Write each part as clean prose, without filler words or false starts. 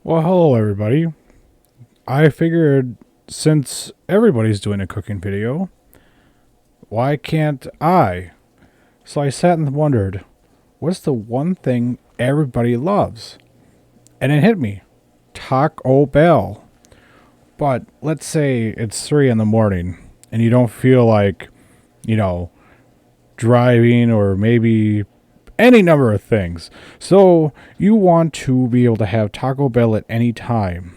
Well, hello everybody. I figured since everybody's doing a cooking video, why can't I? So I sat and wondered, what's the one thing everybody loves? And it hit me. Taco Bell. But let's say it's 3 in the morning and you don't feel like, you know, driving or maybe any number of things. So you want to be able to have Taco Bell at any time.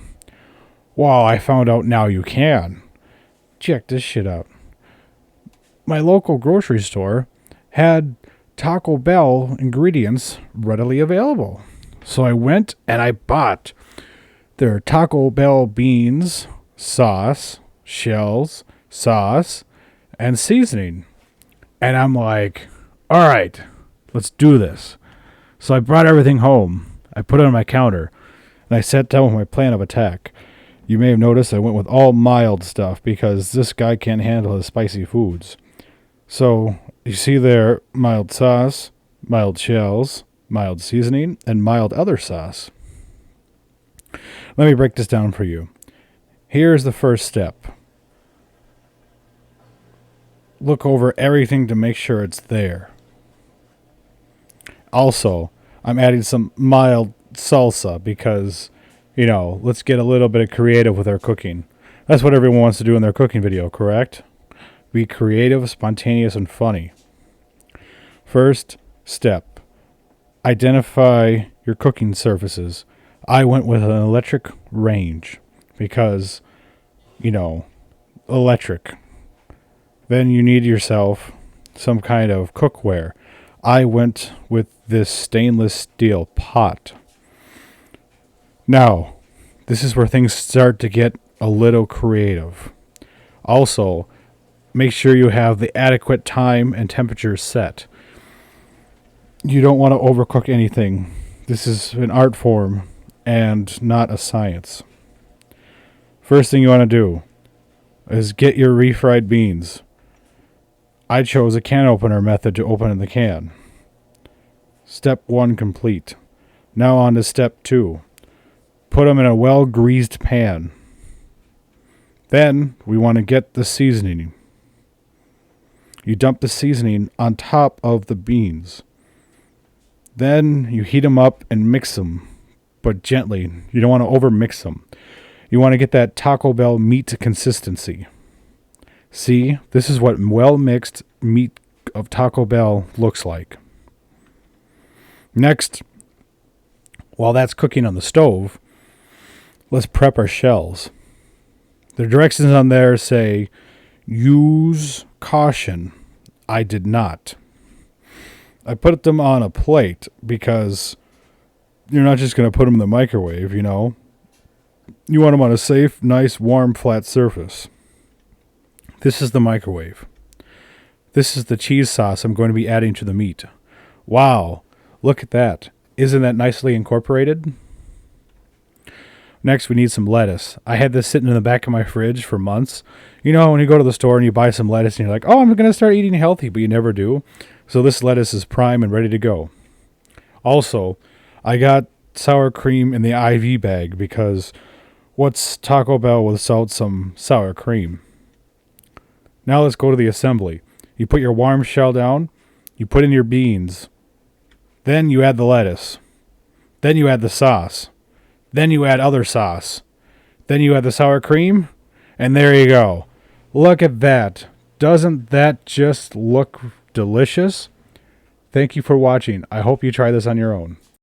Well, I found out now you can. Check this shit out. My local grocery store had Taco Bell ingredients readily available. So I went and I bought their Taco Bell beans, sauce, shells, sauce, and seasoning. And I'm like, all right, let's do this. So I brought everything home. I put it on my counter and I sat down with my plan of attack. You may have noticed I went with all mild stuff because this guy can't handle his spicy foods. So you see there, mild sauce, mild shells, mild seasoning, and mild other sauce. Let me break this down for you. Here's the first step. Look over everything to make sure it's there. Also, I'm adding some mild salsa because, let's get a little bit of creative with our cooking. That's what everyone wants to do in their cooking video, correct? Be creative, spontaneous, and funny. First step, identify your cooking surfaces. I went with an electric range because, electric. Then you need yourself some kind of cookware. I went with this stainless steel pot. Now, this is where things start to get a little creative. Also, make sure you have the adequate time and temperature set. You don't want to overcook anything. This is an art form and not a science. First thing you want to do is get your refried beans. I chose a can opener method to open in the can. Step 1 complete. Now on to step 2. Put them in a well-greased pan. Then we want to get the seasoning. You dump the seasoning on top of the beans. Then you heat them up and mix them, but gently. You don't want to over-mix them. You want to get that Taco Bell meat consistency. See, this is what well-mixed meat of Taco Bell looks like. Next, while that's cooking on the stove, let's prep our shells. The directions on there say, use caution. I did not. I put them on a plate because you're not just going to put them in the microwave, You want them on a safe, nice, warm, flat surface. This is the microwave. This is the cheese sauce I'm going to be adding to the meat. Wow, look at that. Isn't that nicely incorporated? Next, we need some lettuce. I had this sitting in the back of my fridge for months. When you go to the store and you buy some lettuce and you're like, oh, I'm going to start eating healthy, but you never do. So this lettuce is prime and ready to go. Also, I got sour cream in the IV bag because what's Taco Bell without some sour cream? Now let's go to the assembly. You put your warm shell down. You put in your beans. Then you add the lettuce. Then you add the sauce. Then you add other sauce. Then you add the sour cream. And there you go. Look at that. Doesn't that just look delicious? Thank you for watching. I hope you try this on your own.